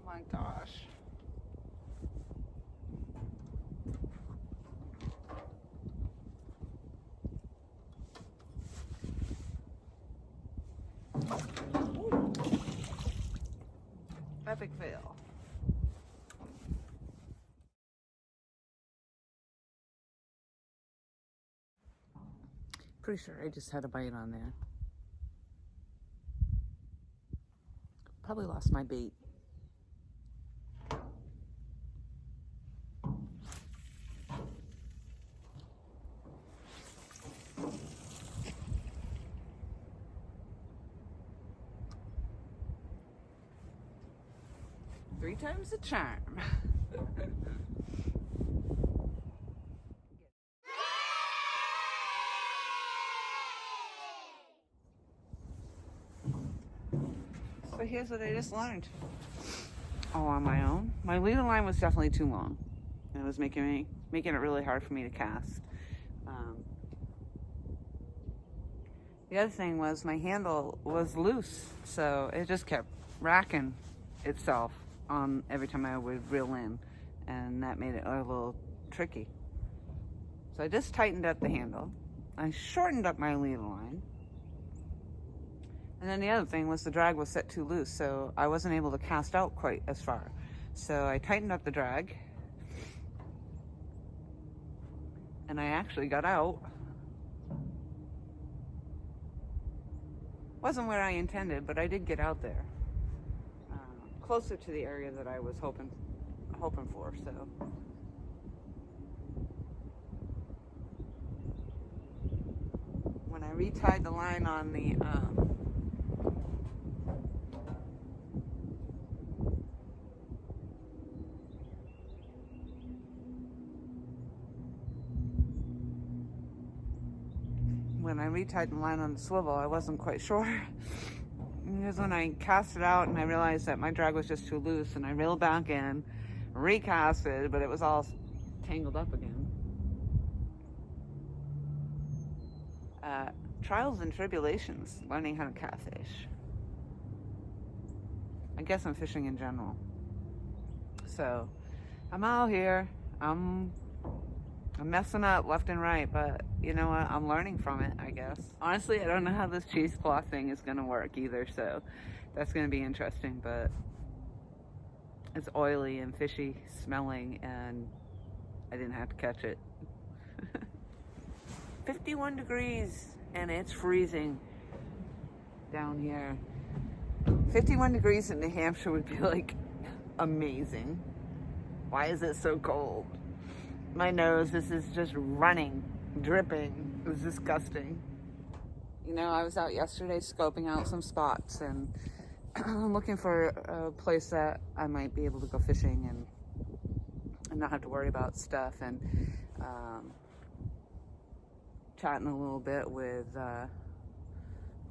My gosh. Epic fail. Pretty sure I just had a bite on there. Probably lost my bait. Three times the charm. So here's what I just learned. All on my own. My leader line was definitely too long. And it was making it really hard for me to cast. The other thing was my handle was loose, so it just kept racking itself on every time I would reel in, and that made it a little tricky. So I just tightened up the handle. I shortened up my leader line. And then the other thing was the drag was set too loose, so I wasn't able to cast out quite as far. So I tightened up the drag, and I actually got out. Wasn't where I intended, but I did get out there, closer to the area that I was hoping for. So when I retied the line on the swivel, I wasn't quite sure. Because when I cast it out and I realized that my drag was just too loose, and I reeled back in, recasted, but it was all tangled up again. Trials and tribulations, learning how to catfish. I guess I'm fishing in general. So I'm out here. I'm messing up left and right, but you know what? I'm learning from it, I guess. Honestly, I don't know how this cheesecloth thing is going to work either, so that's going to be interesting, but it's oily and fishy smelling, and I didn't have to catch it. 51 degrees, and it's freezing down here. 51 degrees in New Hampshire would be like amazing. Why is it so cold? My nose, this is just running, dripping. It was disgusting. You know, I was out yesterday scoping out some spots and looking for a place that I might be able to go fishing and not have to worry about stuff, and chatting a little bit with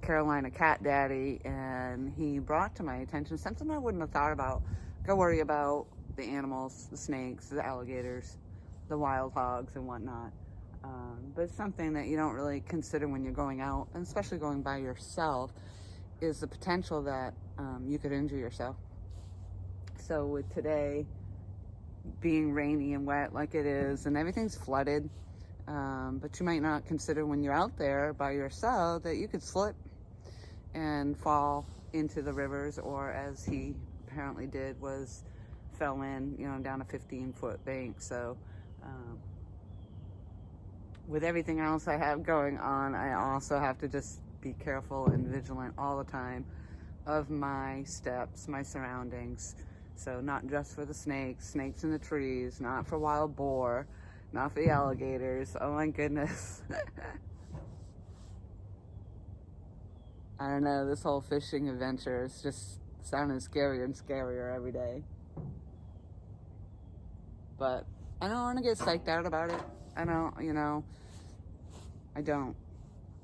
Carolina Cat Daddy, and he brought to my attention something I wouldn't have thought about. Go worry about the animals, the snakes, the alligators, the wild hogs and whatnot, but something that you don't really consider when you're going out, and especially going by yourself, is the potential that you could injure yourself. So with today being rainy and wet like it is, and everything's flooded, but you might not consider when you're out there by yourself that you could slip and fall into the rivers, or as he apparently did, was fell in, down a 15-foot bank. So with everything else I have going on, I also have to just be careful and vigilant all the time of my steps, my surroundings. So not just for the snakes in the trees, not for wild boar, not for the alligators. Oh my goodness. I don't know, this whole fishing adventure is just sounding scarier and scarier every day. But I don't want to get psyched out about it. I don't.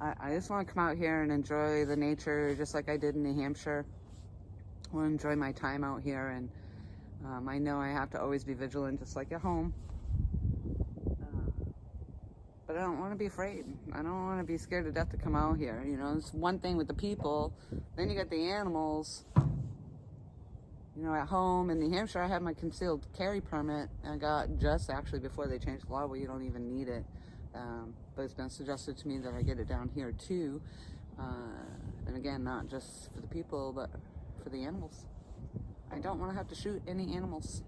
I just want to come out here and enjoy the nature just like I did in New Hampshire. want to enjoy my time out here, and I know I have to always be vigilant, just like at home. But I don't want to be afraid. I don't want to be scared to death to come out here. You know, it's one thing with the people. Then you got the animals. You know, at home in New Hampshire, I have my concealed carry permit. I got just actually before they changed the law where you don't even need it. But it's been suggested to me that I get it down here too. And again, not just for the people, but for the animals. I don't want to have to shoot any animals.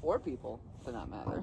Or people, for that matter.